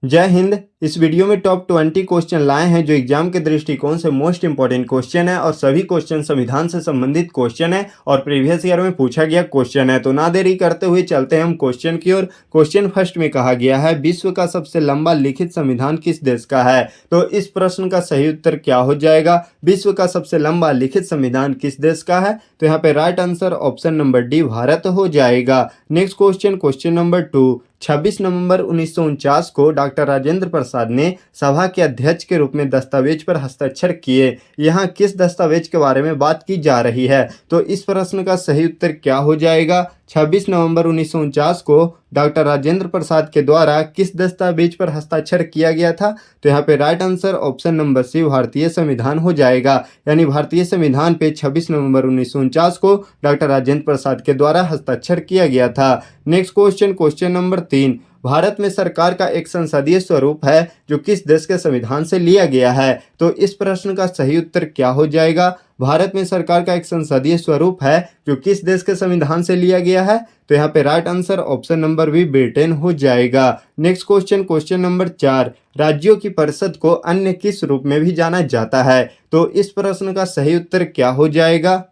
जय हिंद। इस वीडियो में टॉप 20 क्वेश्चन लाए हैं जो एग्जाम के दृष्टिकोण से मोस्ट इंपॉर्टेंट क्वेश्चन है और सभी क्वेश्चन संविधान से संबंधित क्वेश्चन है और प्रीवियस ईयर में पूछा गया क्वेश्चन है। तो ना देरी करते हुए चलते हैं हम क्वेश्चन की ओर। क्वेश्चन फर्स्ट में कहा गया है, विश्व का सबसे लंबा लिखित संविधान किस देश का है? तो इस प्रश्न का सही उत्तर क्या हो जाएगा? विश्व का सबसे लंबा लिखित संविधान किस देश का है? तो यहाँ पे right answer option number D Bharat हो जाएगा। Next question, question number 2। 26 नवंबर 1949 को डॉक्टर राजेंद्र प्रसाद ने सभा के अध्यक्ष के रूप में दस्तावेज पर हस्ताक्षर किए। यहाँ किस दस्तावेज के बारे में बात की जा रही है? तो इस प्रश्न का सही उत्तर क्या हो जाएगा? 26 नवंबर 1949 को डॉक्टर राजेंद्र प्रसाद के द्वारा किस दस्तावेज पर हस्ताक्षर किया गया था? तो यहाँ पे right answer option number C भारतीय संविधान हो जाएगा। यानी भारतीय संविधान पे 26 नवंबर 1949 को डॉक्टर राजेंद्र प्रसाद के द्वारा हस्ताक्षर किया गया था। Next question, question number 3। Bharat में सरकार का एक संसदीय स्वरूप है जो किस देश के संविधान से लिया गया है? तो इस प्रश्न का सही उत्तर क्या हो जाएगा? भारत में सरकार का एक संसदीय स्वरूप है जो किस देश के संविधान से लिया गया है? तो यहाँ पे right answer option number B Britain हो जाएगा। Next question, question number 4। राज्यों की परिषद को अन्य किस रूप में भी जाना जाता है? तो इस प्रश्न का सही उत्तर क्या हो जाएगा?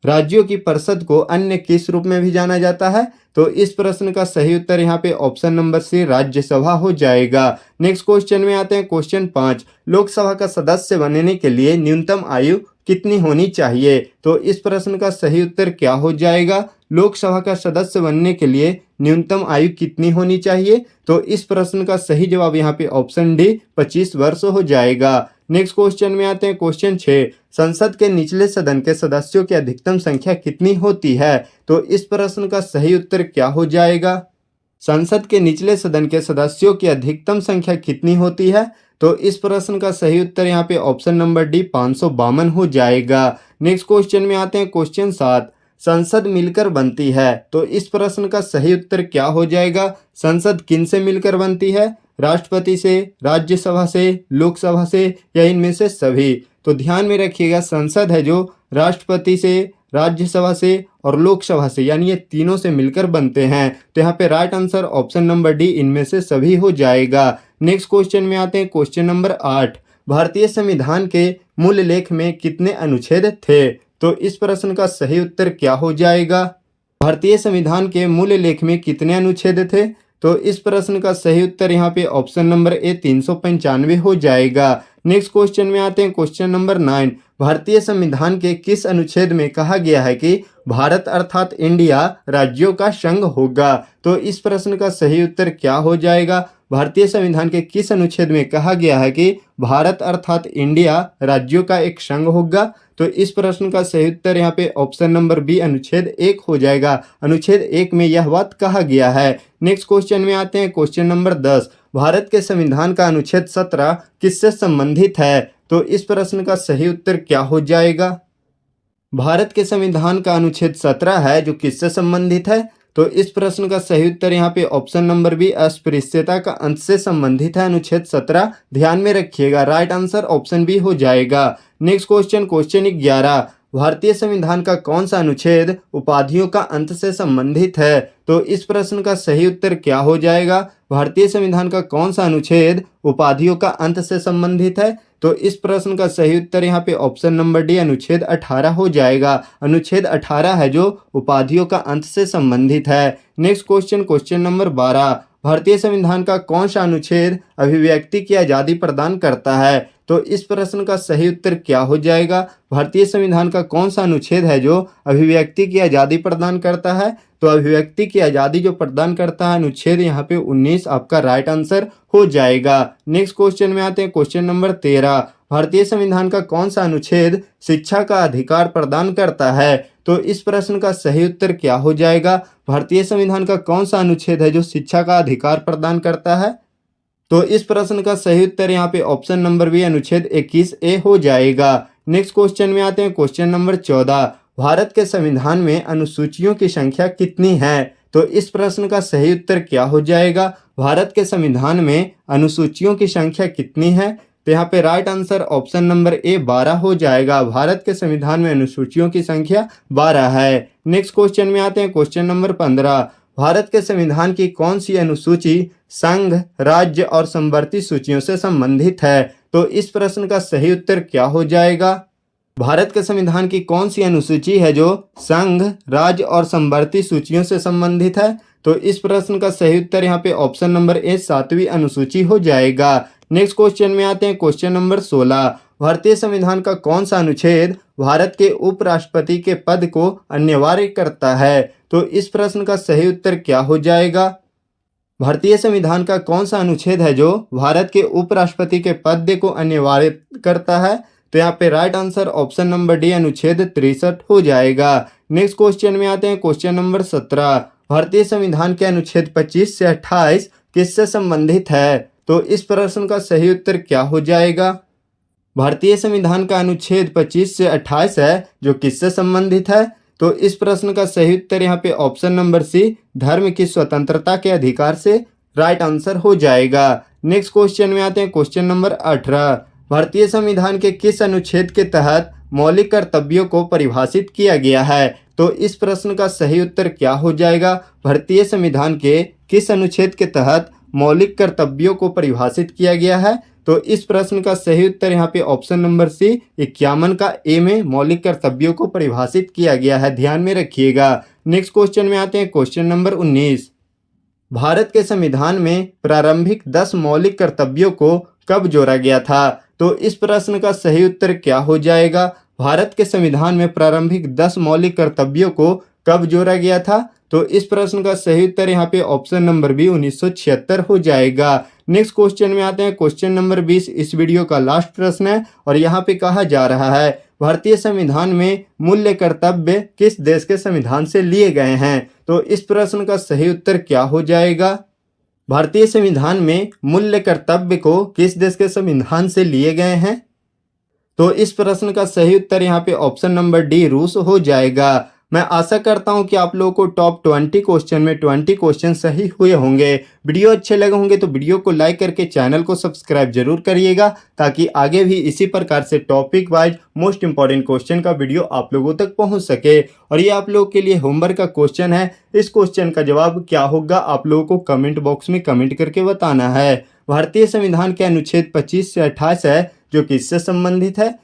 राज्यों की परिषद को अन्य किस रूप में भी जाना जाता है? तो इस प्रश्न का सही उत्तर यहाँ पे ऑप्शन नंबर सी राज्यसभा हो जाएगा। नेक्स्ट क्वेश्चन में आते हैं, क्वेश्चन 5। लोकसभा का सदस्य बनने के लिए न्यूनतम आयु कितनी होनी चाहिए? तो इस प्रश्न का सही उत्तर क्या हो जाएगा? लोकसभा का सदस्य बनने के लिए न्यूनतम आयु कितनी होनी चाहिए? तो इस प्रश्न का सही जवाब यहाँ पे ऑप्शन डी 25 वर्ष हो जाएगा। नेक्स्ट क्वेश्चन में आते हैं, क्वेश्चन 6। संसद के निचले सदन के सदस्यों की अधिकतम संख्या कितनी होती है? तो इस प्रश्न का सही उत्तर क्या हो जाएगा? संसद के निचले सदन के सदस्यों की अधिकतम संख्या कितनी होती है? तो इस प्रश्न का सही उत्तर यहाँ पे ऑप्शन नंबर डी 552 हो जाएगा। नेक्स्ट क्वेश्चन में आते हैं, क्वेश्चन 7। संसद मिलकर बनती है, तो इस प्रश्न का सही उत्तर क्या हो जाएगा? संसद किन से मिलकर बनती है? राष्ट्रपति से, राज्यसभा से, लोकसभा से या इनमें से सभी? तो ध्यान में रखिएगा, संसद है जो राष्ट्रपति से, राज्यसभा से और लोकसभा से, यानी ये तीनों से मिलकर बनते हैं। तो यहाँ पे right answer option number D इनमें से सभी हो जाएगा। नेक्स्ट क्वेश्चन में आते हैं, क्वेश्चन नंबर 8। भारतीय संविधान के मूल लेख में कितने अनुच्छेद थे? तो इस प्रश्न का सही उत्तर क्या हो जाएगा? भारतीय संविधान के मूल लेख में कितने अनुच्छेद थे? तो इस प्रश्न का सही उत्तर यहाँ पे ऑप्शन नंबर ए 395 हो जाएगा। नेक्स्ट क्वेश्चन में आते हैं, क्वेश्चन नंबर 9। भारतीय संविधान के किस अनुच्छेद में कहा गया है कि भारत अर्थात इंडिया राज्यों का संघ होगा? तो इस प्रश्न का सही उत्तर क्या हो जाएगा? भारतीय संविधान के किस अनुच्छेद में कहा गया है कि भारत अर्थात इंडिया राज्यों का एक संघ होगा? तो इस प्रश्न का सही उत्तर यहाँ पे ऑप्शन नंबर बी अनुच्छेद 1 हो जाएगा। अनुच्छेद 1 में यह बात कहा गया है। नेक्स्ट क्वेश्चन में आते हैं, क्वेश्चन नंबर 10। भारत के संविधान का अनुच्छेद 17 किससे संबंधित है? तो इस प्रश्न का सही उत्तर क्या हो जाएगा? भारत के संविधान का अनुच्छेद 17 है जो किससे संबंधित है? तो इस प्रश्न का सही उत्तर यहाँ पे ऑप्शन नंबर बी अस्पृश्यता का अंत से संबंधित है। अनुच्छेद 17 ध्यान में रखिएगा, राइट आंसर ऑप्शन बी हो जाएगा। Next question, question 11। भारतीय संविधान का कौन सा अनुच्छेद उपाधियों का अंत से संबंधित है? तो इस प्रश्न का सही उत्तर क्या हो जाएगा? भारतीय संविधान का कौन सा अनुच्छेद उपाधियों का अंत से संबंधित है? तो इस प्रश्न का सही उत्तर यहाँ पे ऑप्शन नंबर डी अनुच्छेद 18 हो जाएगा। अनुच्छेद 18 है जो उपाधियों का अंत से संबंधित है। Next question, question number 12। भारतीय संविधान का कौन सा अनुच्छेद अभिव्यक्ति की आज़ादी प्रदान करता है? तो इस प्रश्न का सही उत्तर क्या हो जाएगा? भारतीय संविधान का कौन सा अनुच्छेद है जो अभिव्यक्ति की आज़ादी प्रदान करता है? तो अभिव्यक्ति की आज़ादी जो प्रदान करता है अनुच्छेद यहाँ पे 19 आपका राइट आंसर हो जाएगा। नेक्स्ट क्वेश्चन में आते हैं, क्वेश्चन नंबर 13। भारतीय संविधान का कौन सा अनुच्छेद शिक्षा का अधिकार प्रदान करता है? तो इस प्रश्न का सही उत्तर क्या हो जाएगा? भारतीय संविधान का कौन सा अनुच्छेद है जो शिक्षा का अधिकार प्रदान करता है? तो इस प्रश्न का सही उत्तर यहाँ पे ऑप्शन नंबर बी अनुच्छेद 21A हो जाएगा। नेक्स्ट क्वेश्चन में आते हैं, क्वेश्चन नंबर 14। भारत के संविधान में अनुसूचियों की संख्या कितनी है? तो इस प्रश्न का सही उत्तर क्या हो जाएगा? भारत के संविधान में अनुसूचियों की संख्या कितनी है? तो यहाँ पे right answer option number A 12 हो जाएगा। भारत के संविधान में अनुसूचियों की संख्या 12 है। नेक्स्ट क्वेश्चन में आते हैं, क्वेश्चन नंबर 15। भारत के संविधान की कौन सी अनुसूची संघ, राज्य और समवर्ती सूचियों से संबंधित है? तो इस प्रश्न का सही उत्तर क्या हो जाएगा? भारत के संविधान की कौन सी अनुसूची है जो संघ, राज्य और समवर्ती सूचियों से संबंधित है? तो इस प्रश्न का सही उत्तर यहाँ पे ऑप्शन नंबर ए 7वीं अनुसूची हो जाएगा। नेक्स्ट क्वेश्चन में आते हैं, क्वेश्चन नंबर 16। भारतीय संविधान का कौन सा अनुच्छेद भारत के उपराष्ट्रपति के पद को अनिवार्य करता है? तो इस प्रश्न का सही उत्तर क्या हो जाएगा? भारतीय संविधान का कौन सा अनुच्छेद है जो भारत के उपराष्ट्रपति के पद को अनिवार्य करता है? तो यहाँ पे right answer option number D अनुच्छेद 63 हो जाएगा। नेक्स्ट क्वेश्चन में आते हैं, क्वेश्चन नंबर 17। भारतीय संविधान के अनुच्छेद 25 से 28 किससे संबंधित है? तो इस प्रश्न का सही उत्तर क्या हो जाएगा? भारतीय संविधान का अनुच्छेद 25 से 28 है जो किससे संबंधित है? तो इस प्रश्न का सही उत्तर यहाँ पे ऑप्शन नंबर सी धर्म की स्वतंत्रता के अधिकार से राइट आंसर हो जाएगा। नेक्स्ट क्वेश्चन में आते हैं, क्वेश्चन नंबर 18। भारतीय संविधान के किस अनुच्छेद के तहत मौलिक कर्तव्यों को परिभाषित किया गया है? तो इस प्रश्न का सही उत्तर क्या हो जाएगा? भारतीय संविधान के किस अनुच्छेद के तहत मौलिक कर्तव्यों को परिभाषित किया गया है? तो इस प्रश्न का सही उत्तर यहाँ पे ऑप्शन नंबर सी 51 का ए में मौलिक कर्तव्यों को परिभाषित किया गया है, ध्यान में रखिएगा। नेक्स्ट क्वेश्चन में आते हैं, क्वेश्चन नंबर 19। भारत के संविधान में प्रारंभिक 10 मौलिक कर्तव्यों को कब जोड़ा गया था? तो इस प्रश्न का सही उत्तर क्या हो जाएगा? भारत के संविधान में प्रारंभिक 10 मौलिक कर्तव्यों को कब जोड़ा गया था? तो इस प्रश्न का सही उत्तर यहाँ पे ऑप्शन नंबर बी 1976 हो जाएगा। नेक्स्ट क्वेश्चन में आते हैं, क्वेश्चन नंबर 20 इस वीडियो का लास्ट प्रश्न है और यहाँ पे कहा जा रहा है भारतीय संविधान में मूल्य कर्तव्य किस देश के संविधान से लिए गए हैं? तो इस प्रश्न का सही उत्तर क्या हो जाएगा? भारतीय संविधान में मूल्य कर्तव्य को किस देश के संविधान से लिए गए हैं? तो इस प्रश्न का सही उत्तर यहाँ पे ऑप्शन नंबर डी रूस हो जाएगा। मैं आशा करता हूँ कि आप लोगों को टॉप 20 क्वेश्चन में 20 क्वेश्चन सही हुए होंगे। वीडियो अच्छे लगे होंगे तो वीडियो को लाइक करके चैनल को सब्सक्राइब जरूर करिएगा ताकि आगे भी इसी प्रकार से topic wise most important question का वीडियो आप लोगों तक पहुँच सके। और ये आप लोगों के लिए होमवर्क का क्वेश्चन है। इस क्वेश्चन का जवाब क्या होगा आप लोगों को कमेंट बॉक्स में कमेंट करके बताना है। भारतीय संविधान के अनुच्छेद 25 से 28 है जो किससे संबंधित है?